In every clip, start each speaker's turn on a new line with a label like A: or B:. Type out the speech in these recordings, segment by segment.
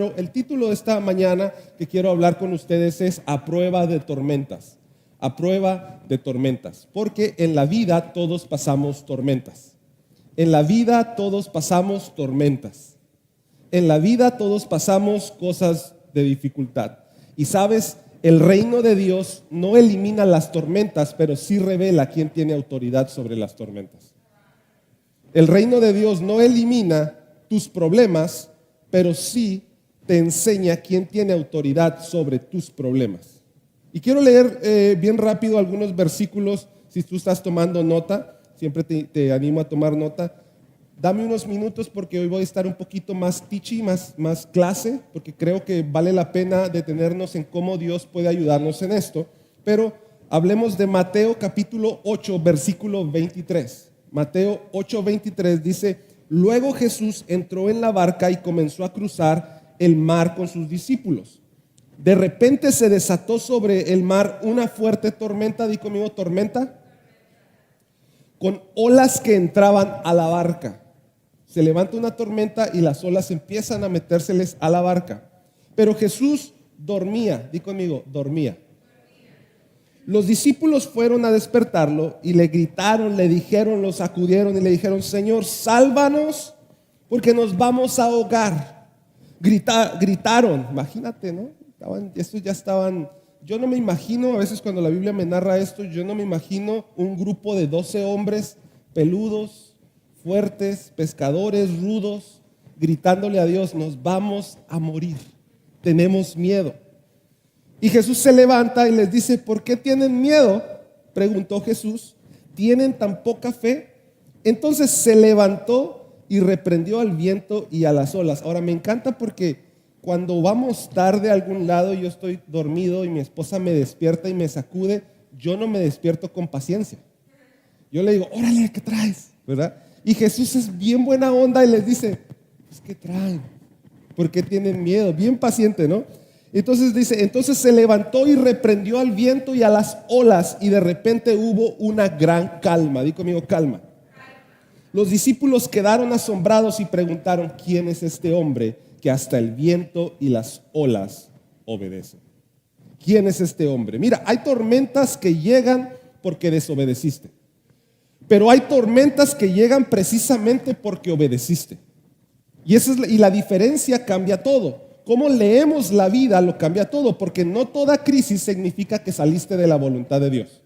A: pero el título de esta mañana que quiero hablar con ustedes es A prueba de tormentas. A prueba de tormentas. Porque en la vida todos pasamos tormentas. En la vida todos pasamos tormentas. En la vida todos pasamos cosas de dificultad. Y sabes, el reino de Dios no elimina las tormentas, pero sí revela quién tiene autoridad sobre las tormentas. El reino de Dios no elimina tus problemas, pero sí te enseña quién tiene autoridad sobre tus problemas. Y quiero leer bien rápido algunos versículos. Si tú estás tomando nota, siempre te animo a tomar nota. Dame unos minutos porque hoy voy a estar un poquito más teachy, más clase, porque creo que vale la pena detenernos en cómo Dios puede ayudarnos en esto. Pero hablemos de Mateo capítulo 8, versículo 23. Mateo 8, 23 dice: luego Jesús entró en la barca y comenzó a cruzar el mar con sus discípulos. De repente se desató sobre el mar una fuerte tormenta. Di conmigo, tormenta. Con olas que entraban a la barca. Se levanta una tormenta y las olas empiezan a metérseles a la barca. Pero Jesús dormía. Di conmigo, dormía. Los discípulos fueron a despertarlo y le gritaron, le dijeron, lo sacudieron y le dijeron: Señor, sálvanos porque nos vamos a ahogar. Gritaron, imagínate, ¿no? Estos ya estaban. Yo no me imagino, a veces cuando la Biblia me narra esto, yo no me imagino un grupo de 12 hombres peludos, fuertes, pescadores, rudos, gritándole a Dios: nos vamos a morir, tenemos miedo. Y Jesús se levanta y les dice: ¿por qué tienen miedo?, preguntó Jesús. ¿Tienen tan poca fe? Entonces se levantó y reprendió al viento y a las olas. Ahora me encanta porque cuando vamos tarde a algún lado, yo estoy dormido y mi esposa me despierta y me sacude, yo no me despierto con paciencia. Yo le digo: órale, ¿qué traes? ¿Verdad? Y Jesús es bien buena onda y les dice: pues, ¿qué traen? ¿Por qué tienen miedo? Bien paciente, ¿no? Entonces dice: entonces se levantó y reprendió al viento y a las olas, y de repente hubo una gran calma. Di conmigo, calma. Los discípulos quedaron asombrados y preguntaron: ¿quién es este hombre que hasta el viento y las olas obedecen? ¿Quién es este hombre? Mira, hay tormentas que llegan porque desobedeciste, pero hay tormentas que llegan precisamente porque obedeciste. Y la diferencia cambia todo. Cómo leemos la vida lo cambia todo, porque no toda crisis significa que saliste de la voluntad de Dios.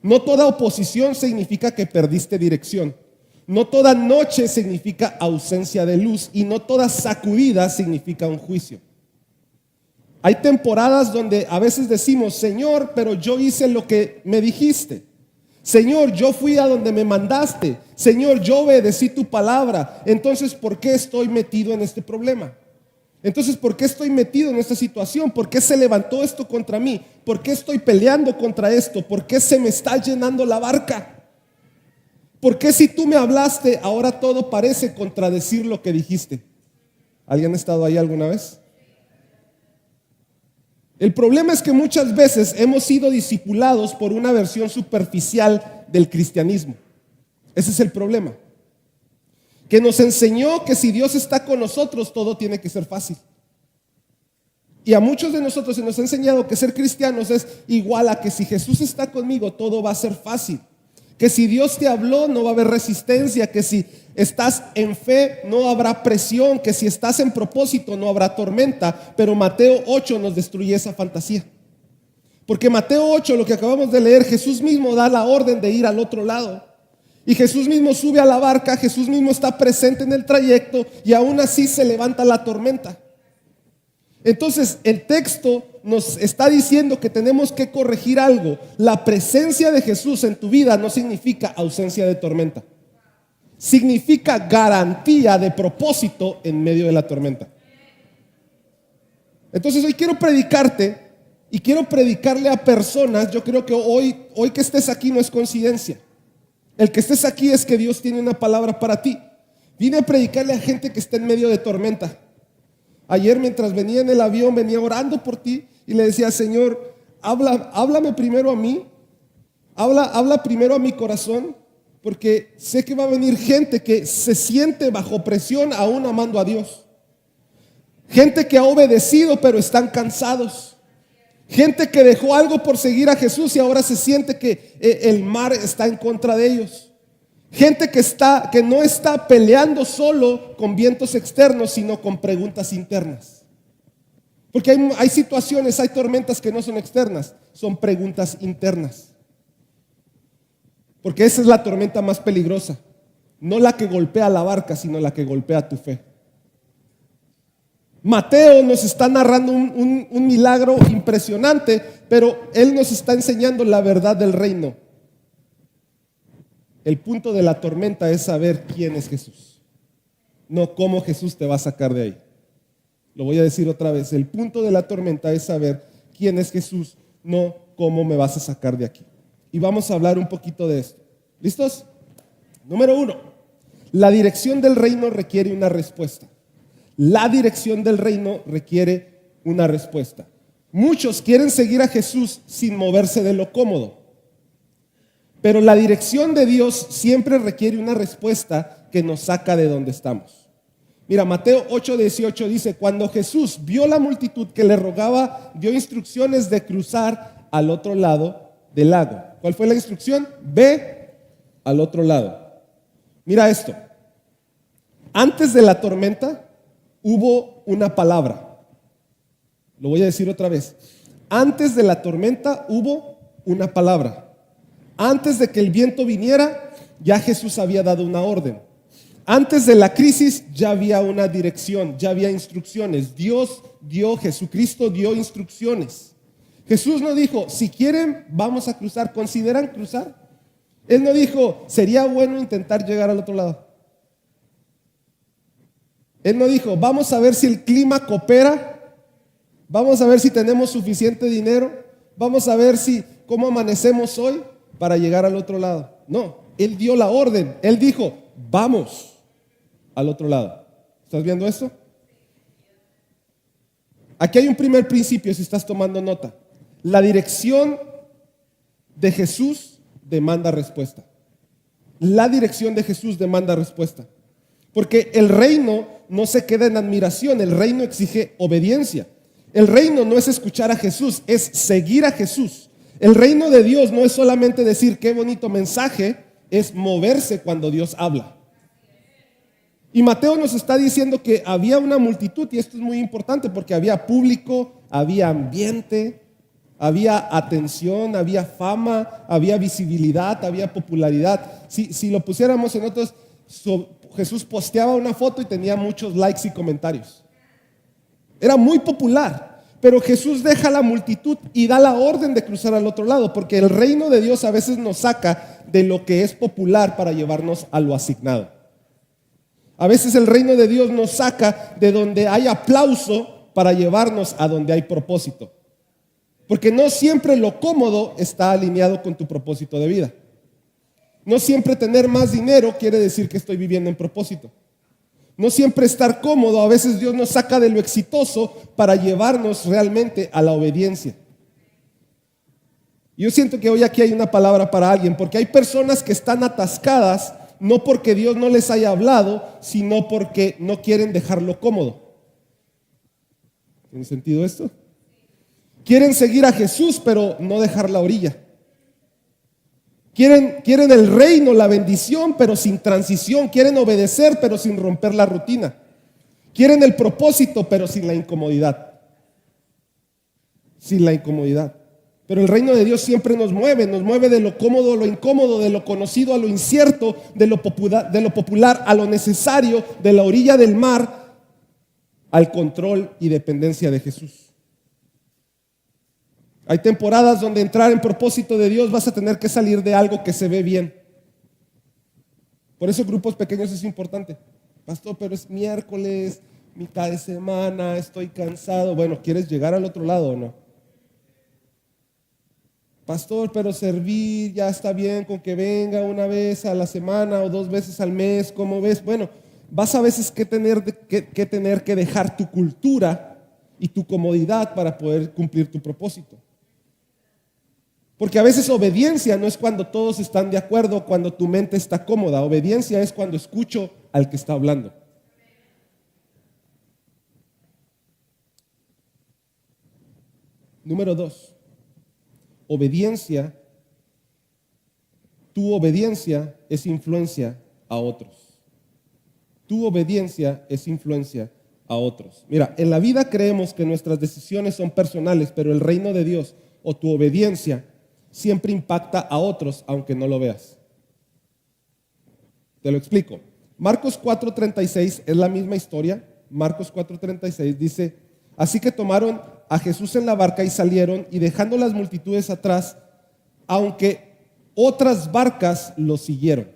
A: No toda oposición significa que perdiste dirección. No toda noche significa ausencia de luz, y no toda sacudida significa un juicio. Hay temporadas donde a veces decimos: Señor, pero yo hice lo que me dijiste. Señor, yo fui a donde me mandaste. Señor, yo obedecí tu palabra. Entonces, ¿por qué estoy metido en este problema? Entonces, ¿por qué estoy metido en esta situación? ¿Por qué se levantó esto contra mí? ¿Por qué estoy peleando contra esto? ¿Por qué se me está llenando la barca? ¿Por qué si tú me hablaste, ahora todo parece contradecir lo que dijiste? ¿Alguien ha estado ahí alguna vez? El problema es que muchas veces hemos sido discipulados por una versión superficial del cristianismo. Ese es el problema. Que nos enseñó que si Dios está con nosotros, todo tiene que ser fácil. Y a muchos de nosotros se nos ha enseñado que ser cristianos es igual a que si Jesús está conmigo, todo va a ser fácil. Que si Dios te habló, no va a haber resistencia. Que si estás en fe, no habrá presión. Que si estás en propósito, no habrá tormenta. Pero Mateo 8 nos destruye esa fantasía. Porque Mateo 8, lo que acabamos de leer, Jesús mismo da la orden de ir al otro lado. Y Jesús mismo sube a la barca, Jesús mismo está presente en el trayecto, y aún así se levanta la tormenta. Entonces el texto nos está diciendo que tenemos que corregir algo. La presencia de Jesús en tu vida no significa ausencia de tormenta. Significa garantía de propósito en medio de la tormenta. Entonces hoy quiero predicarte y quiero predicarle a personas. Yo creo que hoy que estés aquí no es coincidencia. El que estés aquí es que Dios tiene una palabra para ti. Vine a predicarle a gente que está en medio de tormenta. Ayer mientras venía en el avión, venía orando por ti y le decía: Señor, háblame primero a mí, habla primero a mi corazón, porque sé que va a venir gente que se siente bajo presión aún amando a Dios. Gente que ha obedecido pero están cansados. Gente que dejó algo por seguir a Jesús y ahora se siente que el mar está en contra de ellos. Gente que no está peleando solo con vientos externos, sino con preguntas internas. Porque hay situaciones, hay tormentas que no son externas, son preguntas internas. Porque esa es la tormenta más peligrosa. No la que golpea la barca, sino la que golpea tu fe. Mateo nos está narrando un milagro impresionante, pero él nos está enseñando la verdad del reino. El punto de la tormenta es saber quién es Jesús, no cómo Jesús te va a sacar de ahí. Lo voy a decir otra vez. El punto de la tormenta es saber quién es Jesús, no cómo me vas a sacar de aquí. Y vamos a hablar un poquito de esto. ¿Listos? Número 1. La dirección del reino requiere una respuesta. La dirección del reino requiere una respuesta. Muchos quieren seguir a Jesús sin moverse de lo cómodo. Pero la dirección de Dios siempre requiere una respuesta que nos saca de donde estamos. Mira, Mateo 8:18 dice: cuando Jesús vio la multitud que le rogaba, dio instrucciones de cruzar al otro lado del lago. ¿Cuál fue la instrucción? Ve al otro lado. Mira esto. Antes de la tormenta hubo una palabra. Lo voy a decir otra vez. Antes de la tormenta hubo una palabra. Antes de que el viento viniera, ya Jesús había dado una orden. Antes de la crisis ya había una dirección, ya había instrucciones. Jesucristo dio instrucciones. Jesús no dijo: si quieren, vamos a cruzar. ¿Consideran cruzar? Él no dijo: sería bueno intentar llegar al otro lado. Él no dijo: vamos a ver si el clima coopera, vamos a ver si tenemos suficiente dinero, vamos a ver cómo amanecemos hoy para llegar al otro lado. No, Él dio la orden. Él dijo: vamos al otro lado. ¿Estás viendo esto? Aquí hay un primer principio, si estás tomando nota. La dirección de Jesús demanda respuesta. La dirección de Jesús demanda respuesta. Porque el reino no se queda en admiración, el reino exige obediencia. El reino no es escuchar a Jesús, es seguir a Jesús. El reino de Dios no es solamente decir qué bonito mensaje, es moverse cuando Dios habla. Y Mateo nos está diciendo que había una multitud, y esto es muy importante porque había público, había ambiente, había atención, había fama, había visibilidad, había popularidad. Si lo pusiéramos en otros, Jesús posteaba una foto y tenía muchos likes y comentarios. Era muy popular. Pero Jesús deja la multitud y da la orden de cruzar al otro lado, porque el reino de Dios a veces nos saca de lo que es popular para llevarnos a lo asignado. A veces el reino de Dios nos saca de donde hay aplauso para llevarnos a donde hay propósito. Porque no siempre lo cómodo está alineado con tu propósito de vida. No siempre tener más dinero quiere decir que estoy viviendo en propósito. No siempre estar cómodo, a veces Dios nos saca de lo exitoso para llevarnos realmente a la obediencia. Yo siento que hoy aquí hay una palabra para alguien, porque hay personas que están atascadas, no porque Dios no les haya hablado, sino porque no quieren dejarlo cómodo. ¿Tiene sentido esto? Quieren seguir a Jesús, pero no dejar la orilla. Quieren el reino, la bendición, pero sin transición. Quieren obedecer, pero sin romper la rutina. Quieren el propósito, pero sin la incomodidad. Sin la incomodidad. Pero el reino de Dios siempre nos mueve de lo cómodo a lo incómodo, de lo conocido a lo incierto, de lo popular a lo necesario, de la orilla del mar al control y dependencia de Jesús. Hay temporadas donde entrar en propósito de Dios vas a tener que salir de algo que se ve bien. Por eso grupos pequeños es importante. Pastor, pero es miércoles, mitad de semana, estoy cansado. Bueno, ¿quieres llegar al otro lado o no? Pastor, pero servir ya está bien con que venga una vez a la semana o 2 veces al mes, ¿cómo ves? Bueno, vas a veces que tener que dejar tu cultura y tu comodidad para poder cumplir tu propósito. Porque a veces obediencia no es cuando todos están de acuerdo, cuando tu mente está cómoda. Obediencia es cuando escucho al que está hablando. Número 2, obediencia. Tu obediencia es influencia a otros. Tu obediencia es influencia a otros. Mira, en la vida creemos que nuestras decisiones son personales, pero el reino de Dios o tu obediencia siempre impacta a otros, aunque no lo veas. Te lo explico. Marcos 4:36 es la misma historia. Marcos 4:36 dice: así que tomaron a Jesús en la barca y salieron, y dejando las multitudes atrás, aunque otras barcas lo siguieron.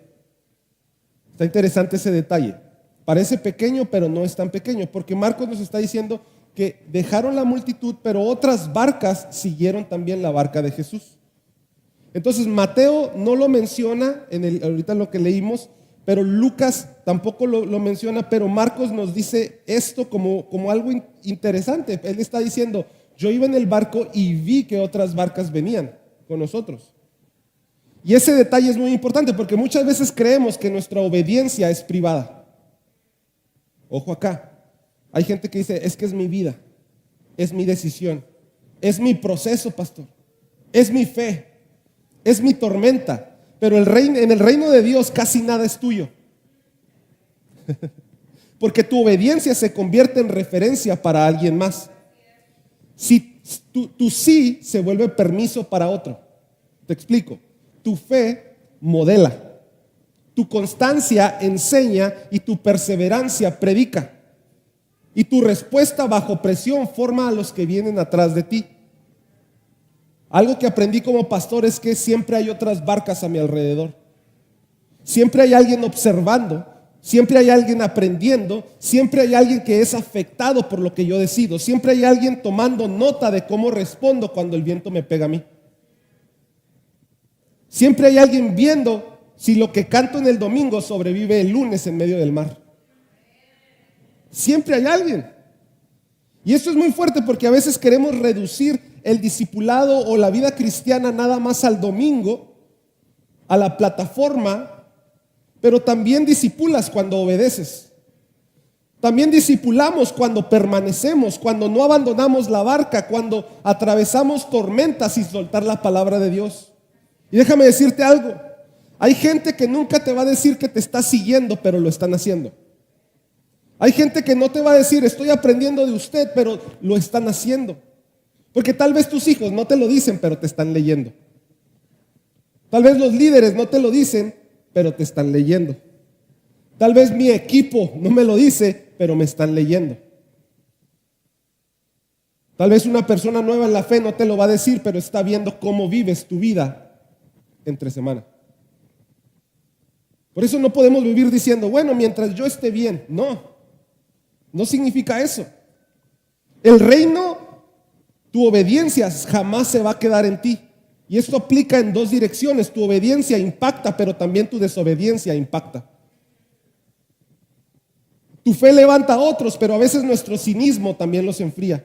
A: Está interesante ese detalle. Parece pequeño, pero no es tan pequeño, porque Marcos nos está diciendo que dejaron la multitud, pero otras barcas siguieron también la barca de Jesús. Entonces Mateo no lo menciona ahorita lo que leímos, pero Lucas tampoco lo menciona, pero Marcos nos dice esto como algo interesante. Él está diciendo: yo iba en el barco y vi que otras barcas venían con nosotros. Y ese detalle es muy importante porque muchas veces creemos que nuestra obediencia es privada. Ojo acá, hay gente que dice: es que es mi vida, es mi decisión, es mi proceso, pastor, es mi fe, es mi tormenta. Pero en el reino de Dios casi nada es tuyo. Porque tu obediencia se convierte en referencia para alguien más. Si tu sí se vuelve permiso para otro. Te explico. Tu fe modela, tu constancia enseña y tu perseverancia predica. Y tu respuesta bajo presión forma a los que vienen atrás de ti. Algo que aprendí como pastor es que siempre hay otras barcas a mi alrededor. Siempre hay alguien observando, siempre hay alguien aprendiendo, siempre hay alguien que es afectado por lo que yo decido, siempre hay alguien tomando nota de cómo respondo cuando el viento me pega a mí. Siempre hay alguien viendo si lo que canto en el domingo sobrevive el lunes en medio del mar. Siempre hay alguien. Y esto es muy fuerte porque a veces queremos reducir el discipulado o la vida cristiana nada más al domingo, a la plataforma, pero también discipulas cuando obedeces. También discipulamos cuando permanecemos, cuando no abandonamos la barca, cuando atravesamos tormentas sin soltar la palabra de Dios. Y déjame decirte algo, hay gente que nunca te va a decir que te está siguiendo, pero lo están haciendo. Hay gente que no te va a decir: estoy aprendiendo de usted, pero lo están haciendo. Porque tal vez tus hijos no te lo dicen, pero te están leyendo. Tal vez los líderes no te lo dicen, pero te están leyendo. Tal vez mi equipo no me lo dice, pero me están leyendo. Tal vez una persona nueva en la fe no te lo va a decir, pero está viendo cómo vives tu vida entre semana. Por eso no podemos vivir diciendo: bueno, mientras yo esté bien. No significa eso. El reino, tu obediencia jamás se va a quedar en ti. Y esto aplica en dos direcciones. Tu obediencia impacta, pero también tu desobediencia impacta. Tu fe levanta a otros, pero a veces nuestro cinismo también los enfría.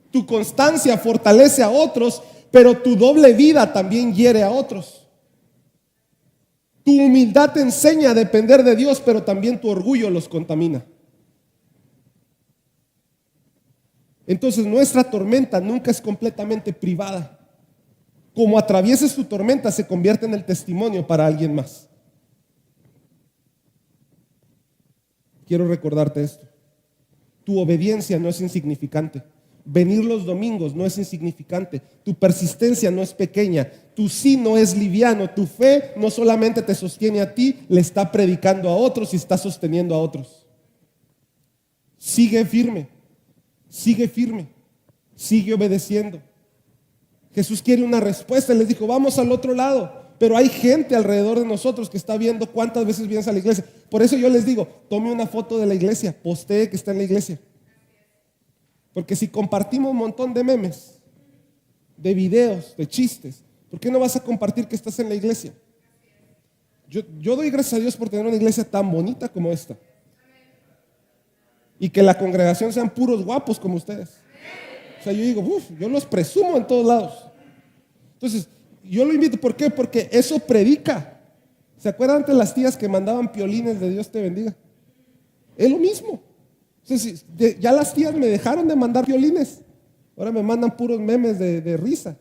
A: Tu constancia fortalece a otros, pero tu doble vida también hiere a otros. Tu humildad te enseña a depender de Dios, pero también tu orgullo los contamina. Entonces nuestra tormenta nunca es completamente privada. Como atravieses tu tormenta, se convierte en el testimonio para alguien más. Quiero recordarte esto: tu obediencia no es insignificante. Venir los domingos no es insignificante. Tu persistencia no es pequeña. Tu sí no es liviano. Tu fe no solamente te sostiene a ti, le está predicando a otros y está sosteniendo a otros. Sigue firme. Sigue firme, sigue obedeciendo. Jesús quiere una respuesta. Él les dijo: vamos al otro lado. Pero hay gente alrededor de nosotros que está viendo cuántas veces vienes a la iglesia. Por eso yo les digo: tome una foto de la iglesia, postee que está en la iglesia. Porque si compartimos un montón de memes, de videos, de chistes, ¿por qué no vas a compartir que estás en la iglesia? Yo doy gracias a Dios por tener una iglesia tan bonita como esta. Y que la congregación sean puros guapos como ustedes. O sea, yo digo: yo los presumo en todos lados. Entonces, yo lo invito. ¿Por qué? Porque eso predica. ¿Se acuerdan antes las tías que mandaban piolines de Dios te bendiga? Es lo mismo. O sea, ya las tías me dejaron de mandar piolines. Ahora me mandan puros memes de risa.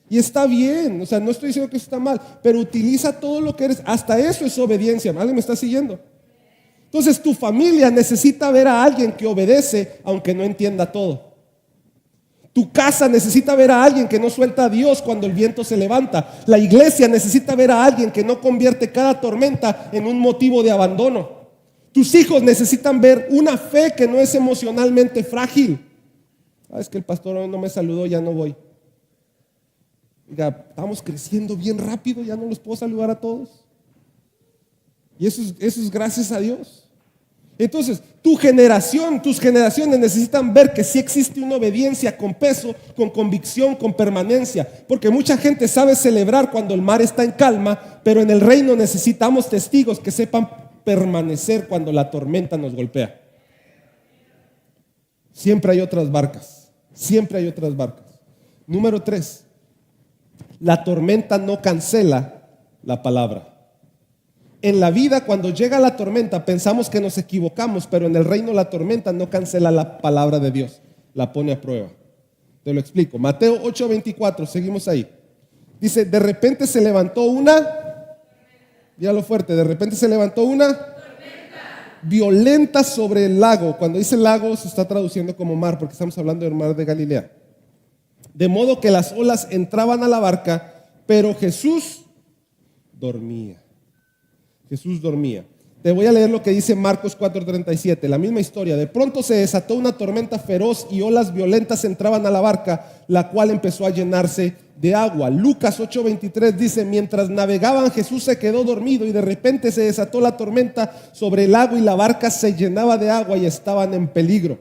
A: Y está bien, o sea, no estoy diciendo que eso está mal, pero utiliza todo lo que eres. Hasta eso es obediencia. ¿Alguien me está siguiendo? Entonces tu familia necesita ver a alguien que obedece aunque no entienda todo. Tu casa necesita ver a alguien que no suelta a Dios cuando el viento se levanta. La iglesia necesita ver a alguien que no convierte cada tormenta en un motivo de abandono. Tus hijos necesitan ver una fe que no es emocionalmente frágil. Es que el pastor hoy no me saludó, ya no voy. Oiga, estamos creciendo bien rápido, ya no los puedo saludar a todos. Y eso es gracias a Dios. Entonces, tus generaciones necesitan ver que sí existe una obediencia con peso, con convicción, con permanencia. Porque mucha gente sabe celebrar cuando el mar está en calma, pero en el reino necesitamos testigos que sepan permanecer cuando la tormenta nos golpea. Siempre hay otras barcas. Número 3. La tormenta no cancela la palabra. En la vida, cuando llega la tormenta, pensamos que nos equivocamos, pero en el reino la tormenta no cancela la palabra de Dios, la pone a prueba. Te lo explico. Mateo 8:24, seguimos ahí. Dice, de repente se levantó dígalo fuerte, de repente se levantó una violenta sobre el lago. Cuando dice lago se está traduciendo como mar, porque estamos hablando del mar de Galilea. De modo que las olas entraban a la barca, pero Jesús dormía. Te voy a leer lo que dice Marcos 4:37, la misma historia. De pronto se desató una tormenta feroz y olas violentas entraban a la barca, la cual empezó a llenarse de agua. Lucas 8:23 dice, mientras navegaban Jesús se quedó dormido y de repente se desató la tormenta sobre el lago y la barca se llenaba de agua y estaban en peligro.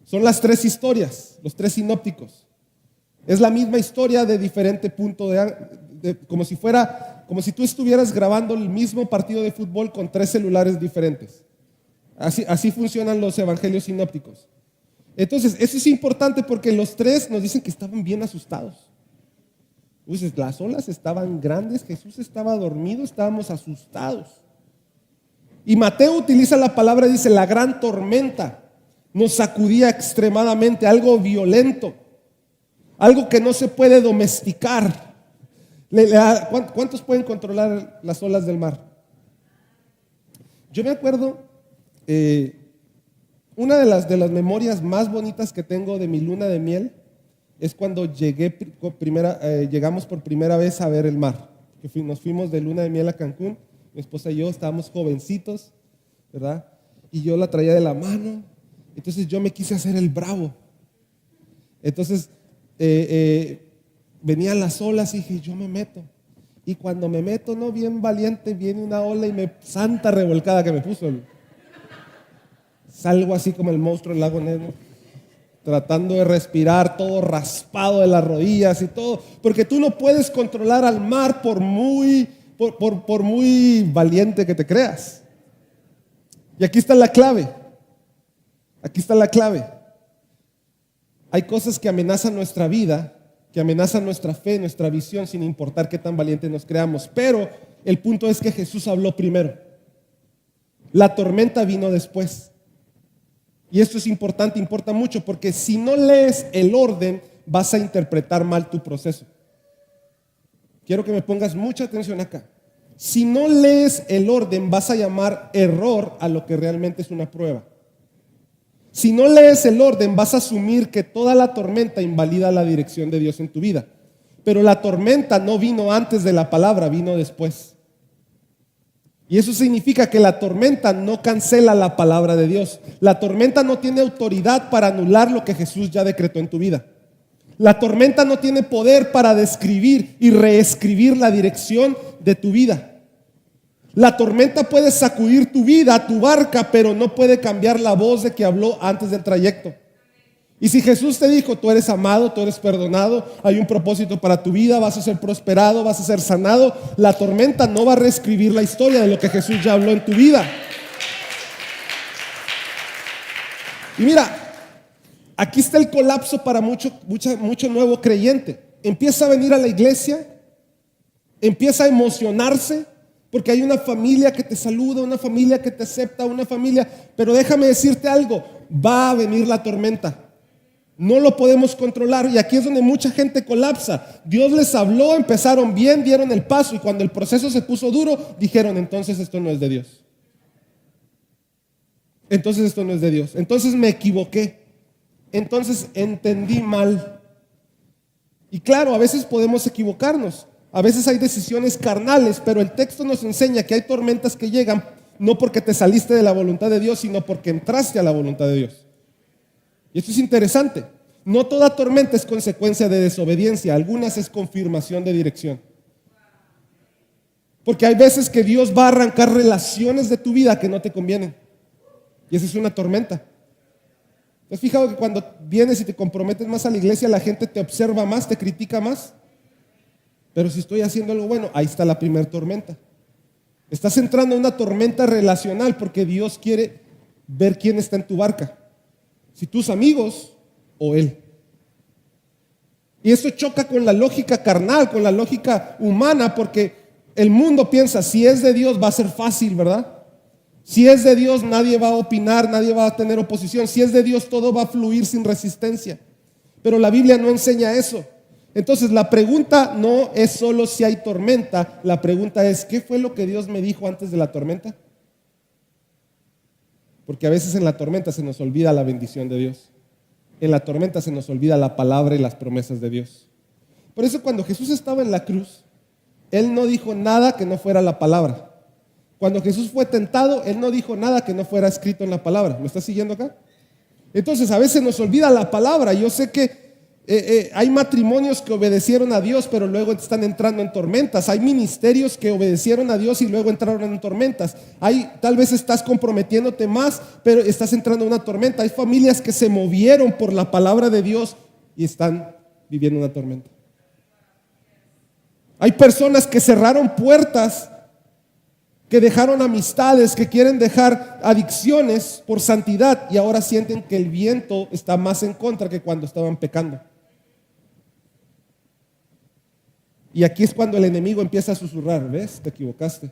A: Son las 3 historias, los 3 sinópticos. Es la misma historia de diferente punto como si tú estuvieras grabando el mismo partido de fútbol con 3 celulares diferentes. Así funcionan los evangelios sinópticos. Entonces, eso es importante porque los 3 nos dicen que estaban bien asustados. Las olas estaban grandes, Jesús estaba dormido, estábamos asustados. Y Mateo utiliza la palabra, dice, la gran tormenta nos sacudía extremadamente, algo violento, algo que no se puede domesticar. ¿Cuántos pueden controlar las olas del mar? Yo me acuerdo, una de las memorias más bonitas que tengo de mi luna de miel es cuando llegamos por primera vez a ver el mar. Nos fuimos de luna de miel a Cancún, mi esposa y yo estábamos jovencitos, ¿verdad? Y yo la traía de la mano, entonces yo me quise hacer el bravo. Entonces, venían las olas y dije, yo me meto. Y cuando me meto, no, bien valiente, viene una ola y santa revolcada que me puso. Salgo así como el monstruo del lago Nemo, tratando de respirar, todo raspado de las rodillas y todo, porque tú no puedes controlar al mar por muy valiente que te creas. Y aquí está la clave. Hay cosas que amenazan nuestra vida, que amenazan nuestra fe, nuestra visión, sin importar qué tan valientes nos creamos. Pero el punto es que Jesús habló primero. La tormenta vino después. Y esto es importante, importa mucho, porque si no lees el orden, vas a interpretar mal tu proceso. Quiero que me pongas mucha atención acá. Si no lees el orden, vas a llamar error a lo que realmente es una prueba. Si no lees el orden, vas a asumir que toda la tormenta invalida la dirección de Dios en tu vida. Pero la tormenta no vino antes de la palabra, vino después. Y eso significa que la tormenta no cancela la palabra de Dios. La tormenta no tiene autoridad para anular lo que Jesús ya decretó en tu vida. La tormenta no tiene poder para describir y reescribir la dirección de tu vida. La tormenta puede sacudir tu vida, tu barca, pero no puede cambiar la voz de que habló antes del trayecto. Y si Jesús te dijo, tú eres amado, tú eres perdonado, hay un propósito para tu vida, vas a ser prosperado, vas a ser sanado, la tormenta no va a reescribir la historia de lo que Jesús ya habló en tu vida. Y mira, aquí está el colapso para mucho nuevo creyente. Empieza a venir a la iglesia, empieza a emocionarse, porque hay una familia que te saluda, una familia que te acepta, una familia. Pero déjame decirte algo, va a venir la tormenta. No lo podemos controlar, y aquí es donde mucha gente colapsa. Dios les habló, empezaron bien, dieron el paso, y cuando el proceso se puso duro, dijeron, entonces esto no es de Dios. Entonces esto no es de Dios. Entonces me equivoqué. Entonces entendí mal. Y claro, a veces podemos equivocarnos. A veces hay decisiones carnales, pero el texto nos enseña que hay tormentas que llegan no porque te saliste de la voluntad de Dios, sino porque entraste a la voluntad de Dios. Y esto es interesante. No toda tormenta es consecuencia de desobediencia, algunas es confirmación de dirección. Porque hay veces que Dios va a arrancar relaciones de tu vida que no te convienen. Y esa es una tormenta. ¿Te has fijado que cuando vienes y te comprometes más a la iglesia, la gente te observa más, te critica más? Pero si estoy haciendo algo bueno, ahí está la primera tormenta. Estás entrando en una tormenta relacional porque Dios quiere ver quién está en tu barca. Si tus amigos o Él. Y esto choca con la lógica carnal, con la lógica humana, porque el mundo piensa, si es de Dios va a ser fácil, ¿verdad? Si es de Dios nadie va a opinar, nadie va a tener oposición. Si es de Dios todo va a fluir sin resistencia. Pero la Biblia no enseña eso. Entonces la pregunta no es solo si hay tormenta, la pregunta es, ¿qué fue lo que Dios me dijo antes de la tormenta? Porque a veces en la tormenta se nos olvida la bendición de Dios. En la tormenta se nos olvida la palabra y las promesas de Dios. Por eso cuando Jesús estaba en la cruz, Él no dijo nada que no fuera la palabra. Cuando Jesús fue tentado, Él no dijo nada que no fuera escrito en la palabra. ¿Me estás siguiendo acá? Entonces a veces nos olvida la palabra. Yo sé que hay matrimonios que obedecieron a Dios, pero luego están entrando en tormentas. Hay ministerios que obedecieron a Dios y luego entraron en tormentas. Tal vez estás comprometiéndote más, pero estás entrando en una tormenta. Hay familias que se movieron por la palabra de Dios y están viviendo una tormenta. Hay personas que cerraron puertas, que dejaron amistades, que quieren dejar adicciones por santidad y ahora sienten que el viento está más en contra que cuando estaban pecando. Y aquí es cuando el enemigo empieza a susurrar, ¿ves? Te equivocaste.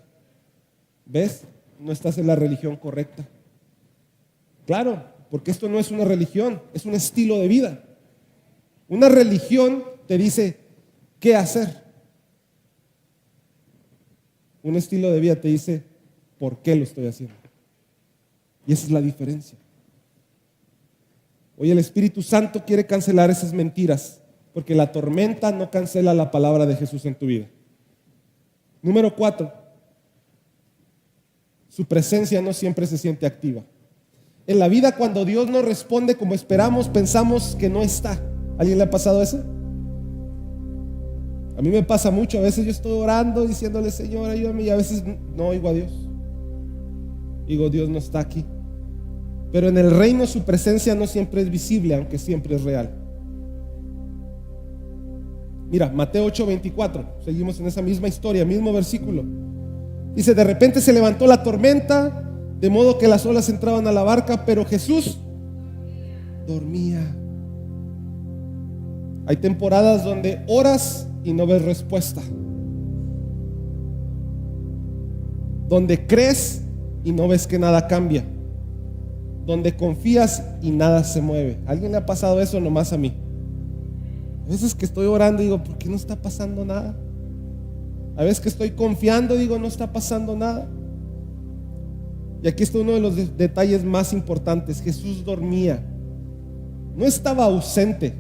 A: ¿Ves? No estás en la religión correcta. Claro, porque esto no es una religión, es un estilo de vida. Una religión te dice qué hacer. Un estilo de vida te dice por qué lo estoy haciendo. Y esa es la diferencia. Hoy el Espíritu Santo quiere cancelar esas mentiras, porque la tormenta no cancela la palabra de Jesús en tu vida. Número 4, su presencia no siempre se siente activa. En la vida, cuando Dios no responde como esperamos, pensamos que no está. ¿A alguien le ha pasado eso? A mí me pasa mucho. A veces yo estoy orando diciéndole, Señor, ayúdame, y a veces no oigo a Dios. Digo, Dios no está aquí. Pero en el reino su presencia no siempre es visible, aunque siempre es real. Mira, Mateo 8:24, seguimos en esa misma historia, mismo versículo. Dice, de repente se levantó la tormenta, de modo que las olas entraban a la barca, pero Jesús dormía. Hay temporadas donde oras y no ves respuesta, donde crees y no ves que nada cambia, donde confías y nada se mueve. ¿A alguien le ha pasado eso? Nomás a mí. A veces que estoy orando digo, ¿por qué no está pasando nada? A veces que estoy confiando digo, no está pasando nada. Y aquí está uno de los detalles más importantes. Jesús dormía. No estaba ausente.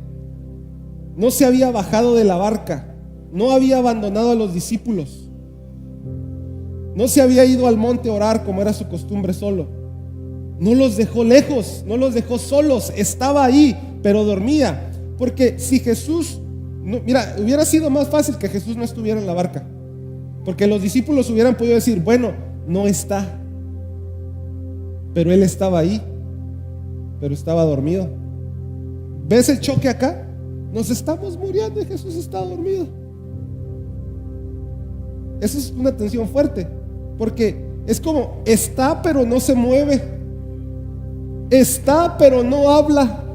A: No se había bajado de la barca. No había abandonado a los discípulos. No se había ido al monte a orar como era su costumbre solo. No los dejó lejos, no los dejó solos. Estaba ahí, pero dormía. Porque si Jesús, mira, hubiera sido más fácil que Jesús no estuviera en la barca. Porque los discípulos hubieran podido decir, bueno, no está. Pero Él estaba ahí, pero estaba dormido. ¿Ves el choque acá? Nos estamos muriendo y Jesús está dormido. Eso es una tensión fuerte, porque es como, está pero no se mueve. Está pero no habla.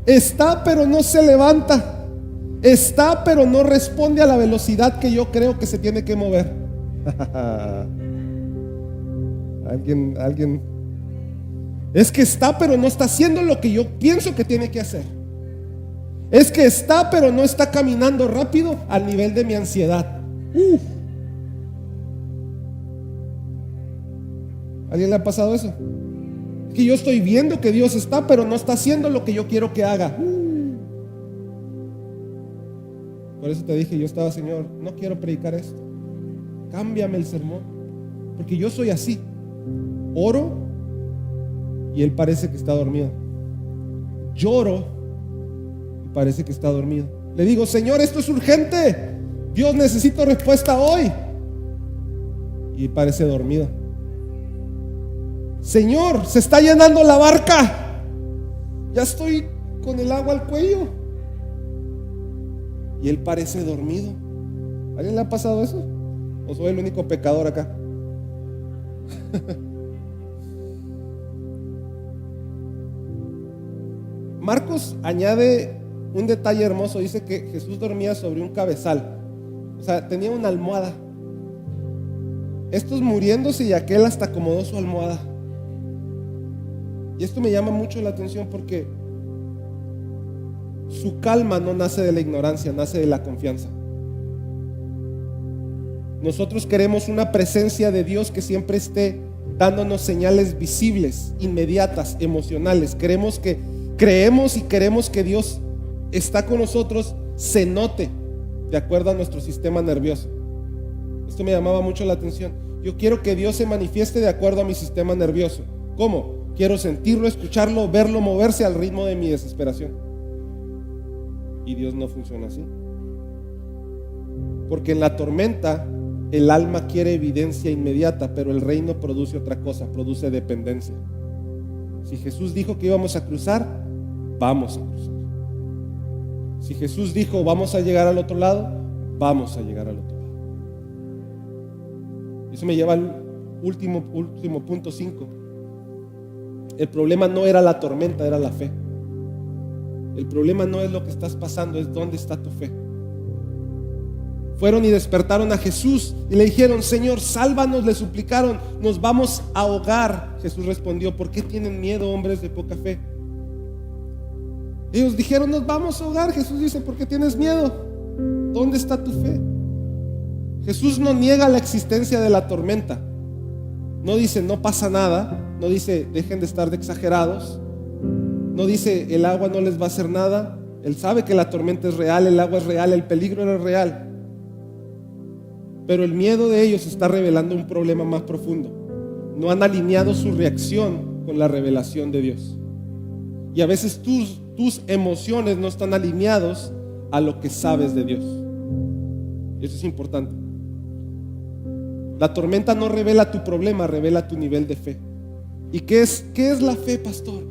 A: Está pero no se levanta. Está pero no responde a la velocidad que yo creo que se tiene que mover. Alguien. Es que está pero no está haciendo lo que yo pienso que tiene que hacer. Es que está, pero no está caminando rápido al nivel de mi ansiedad. ¿Alguien le ha pasado eso? Es que yo estoy viendo que Dios está, pero no está haciendo lo que yo quiero que haga. Por eso te dije, yo estaba, Señor, no quiero predicar esto. Cámbiame el sermón. Porque yo soy así. Oro y Él parece que está dormido. Lloro y parece que está dormido. Le digo, Señor, esto es urgente. Dios, necesito respuesta hoy. Y parece dormido. Señor, se está llenando la barca. Ya estoy con el agua al cuello. Y Él parece dormido. ¿A alguien le ha pasado eso? ¿O soy el único pecador acá? Marcos añade un detalle hermoso. Dice que Jesús dormía sobre un cabezal. O sea, tenía una almohada. Estos muriéndose y aquel hasta acomodó su almohada. Y esto me llama mucho la atención porque su calma no nace de la ignorancia, nace de la confianza. Nosotros queremos una presencia de Dios que siempre esté dándonos señales visibles, inmediatas, emocionales. Creemos y queremos que Dios está con nosotros, se note de acuerdo a nuestro sistema nervioso. Esto me llamaba mucho la atención. Yo quiero que Dios se manifieste de acuerdo a mi sistema nervioso. ¿Cómo? Quiero sentirlo, escucharlo, verlo moverse al ritmo de mi desesperación. Y Dios no funciona así. Porque en la tormenta el alma quiere evidencia inmediata, pero el reino produce otra cosa, produce dependencia. Si Jesús dijo que íbamos a cruzar, vamos a cruzar. Si Jesús dijo vamos a llegar al otro lado, vamos a llegar al otro lado. Eso me lleva al último punto 5. El problema no era la tormenta, era la fe. El problema no es lo que estás pasando, es dónde está tu fe. Fueron y despertaron a Jesús y le dijeron, Señor, sálvanos, le suplicaron, nos vamos a ahogar. Jesús respondió, ¿por qué tienen miedo, hombres de poca fe? Ellos dijeron, nos vamos a ahogar. Jesús dice, ¿por qué tienes miedo? ¿Dónde está tu fe? Jesús no niega la existencia de la tormenta. No dice, no pasa nada. No dice, dejen de estar de exagerados. No dice, el agua no les va a hacer nada. Él sabe que la tormenta es real, el agua es real, el peligro es real. Pero el miedo de ellos está revelando un problema más profundo. No han alineado su reacción con la revelación de Dios. Y a veces tus emociones no están alineados a lo que sabes de Dios. Eso es importante. La tormenta no revela tu problema, revela tu nivel de fe. ¿Y qué es la fe, pastor?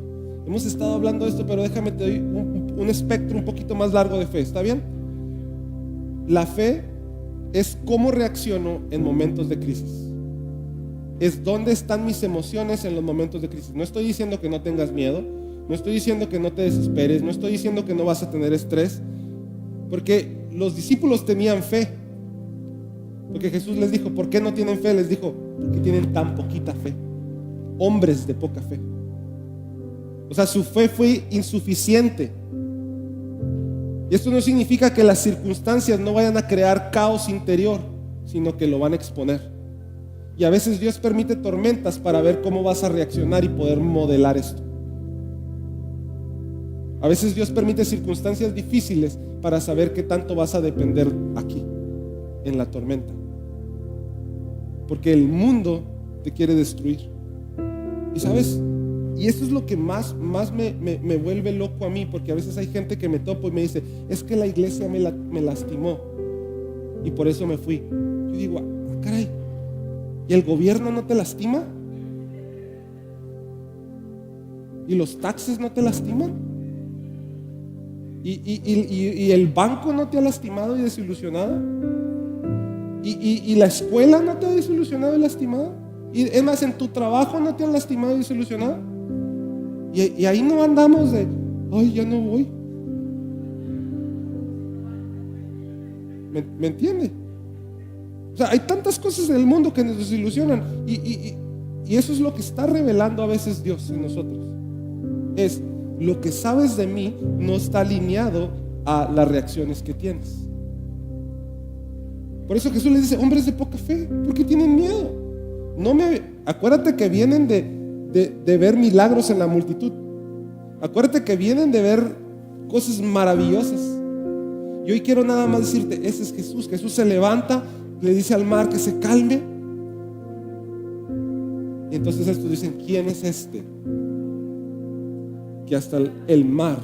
A: Hemos estado hablando de esto, pero déjame te doy un espectro un poquito más largo de fe. ¿Está bien? La fe es cómo reacciono en momentos de crisis. Es dónde están mis emociones en los momentos de crisis. No estoy diciendo que no tengas miedo, no estoy diciendo que no te desesperes, no estoy diciendo que no vas a tener estrés, porque los discípulos tenían fe. Porque Jesús les dijo, ¿por qué no tienen fe? Les dijo, porque tienen tan poquita fe. Hombres de poca fe. O sea, su fe fue insuficiente. Y esto no significa que las circunstancias no vayan a crear caos interior, sino que lo van a exponer. Y a veces Dios permite tormentas para ver cómo vas a reaccionar y poder modelar esto. A veces Dios permite circunstancias difíciles para saber qué tanto vas a depender aquí, en la tormenta. Porque el mundo te quiere destruir. Y sabes, y eso es lo que más me vuelve loco a mí, porque a veces hay gente que me topo y me dice, es que la iglesia me lastimó y por eso me fui. Yo digo, caray, ¿y el gobierno no te lastima? ¿Y los taxes no te lastiman? ¿Y el banco no te ha lastimado y desilusionado? ¿Y la escuela no te ha desilusionado y lastimado? Y es más, en tu trabajo no te han lastimado y desilusionado. Y ahí no andamos de, ay, ya no voy. ¿Me entiende? O sea, hay tantas cosas en el mundo que nos desilusionan. Y eso es lo que está revelando a veces Dios en nosotros. Es, lo que sabes de mí no está alineado a las reacciones que tienes. Por eso Jesús les dice: hombres de poca fe, ¿por qué tienen miedo? Acuérdate que vienen de ver milagros en la multitud. Acuérdate que vienen de ver cosas maravillosas. Y hoy quiero nada más decirte: ese es Jesús. Jesús se levanta, le dice al mar que se calme. Y entonces estos dicen: ¿quién es este? Que hasta el mar.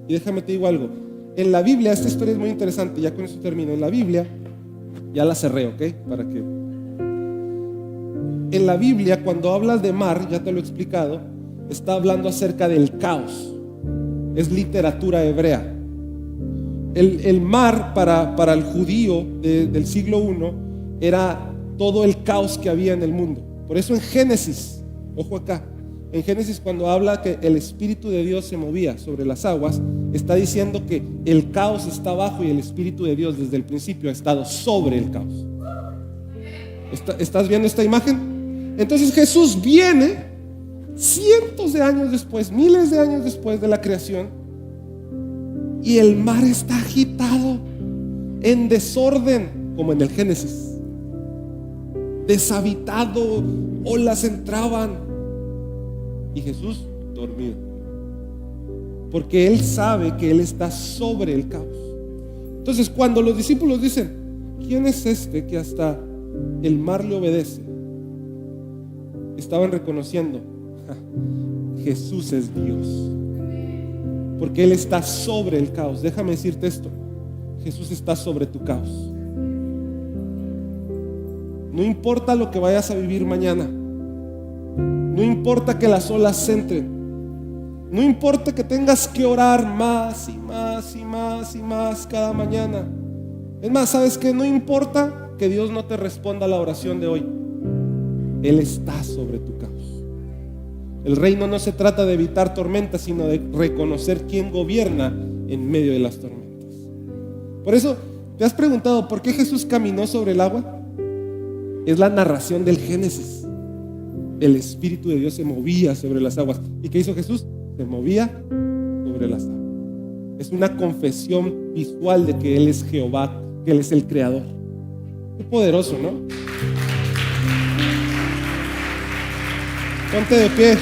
A: Y déjame te digo algo. En la Biblia, esta historia es muy interesante. Ya con eso termino. En la Biblia, ya la cerré, ¿ok? Para que en la Biblia, cuando hablas de mar, ya te lo he explicado, está hablando acerca del caos. Es literatura hebrea. El mar para el judío del siglo I era todo el caos que había en el mundo. Por eso en Génesis, ojo acá, en Génesis, cuando habla que el Espíritu de Dios se movía sobre las aguas, está diciendo que el caos está abajo y el Espíritu de Dios desde el principio ha estado sobre el caos. ¿Estás viendo esta imagen? Entonces Jesús viene cientos de años después, miles de años después de la creación, y el mar está agitado, en desorden, como en el Génesis, deshabitado, olas entraban, y Jesús dormido, porque Él sabe que Él está sobre el caos. Entonces cuando los discípulos dicen: ¿quién es este que hasta el mar le obedece? Estaban reconociendo: Jesús es Dios, porque Él está sobre el caos. Déjame decirte esto: Jesús está sobre tu caos. No importa lo que vayas a vivir mañana, no importa que las olas entren, no importa que tengas que orar más y más y más y más cada mañana. Es más, ¿sabes qué? No importa que Dios no te responda a la oración de hoy. Él está sobre tu caos. El reino no se trata de evitar tormentas, sino de reconocer quién gobierna en medio de las tormentas. Por eso, ¿te has preguntado por qué Jesús caminó sobre el agua? Es la narración del Génesis. El Espíritu de Dios se movía sobre las aguas. ¿Y qué hizo Jesús? Se movía sobre las aguas. Es una confesión visual de que Él es Jehová, que Él es el Creador. Qué poderoso, ¿no? Ponte de pie.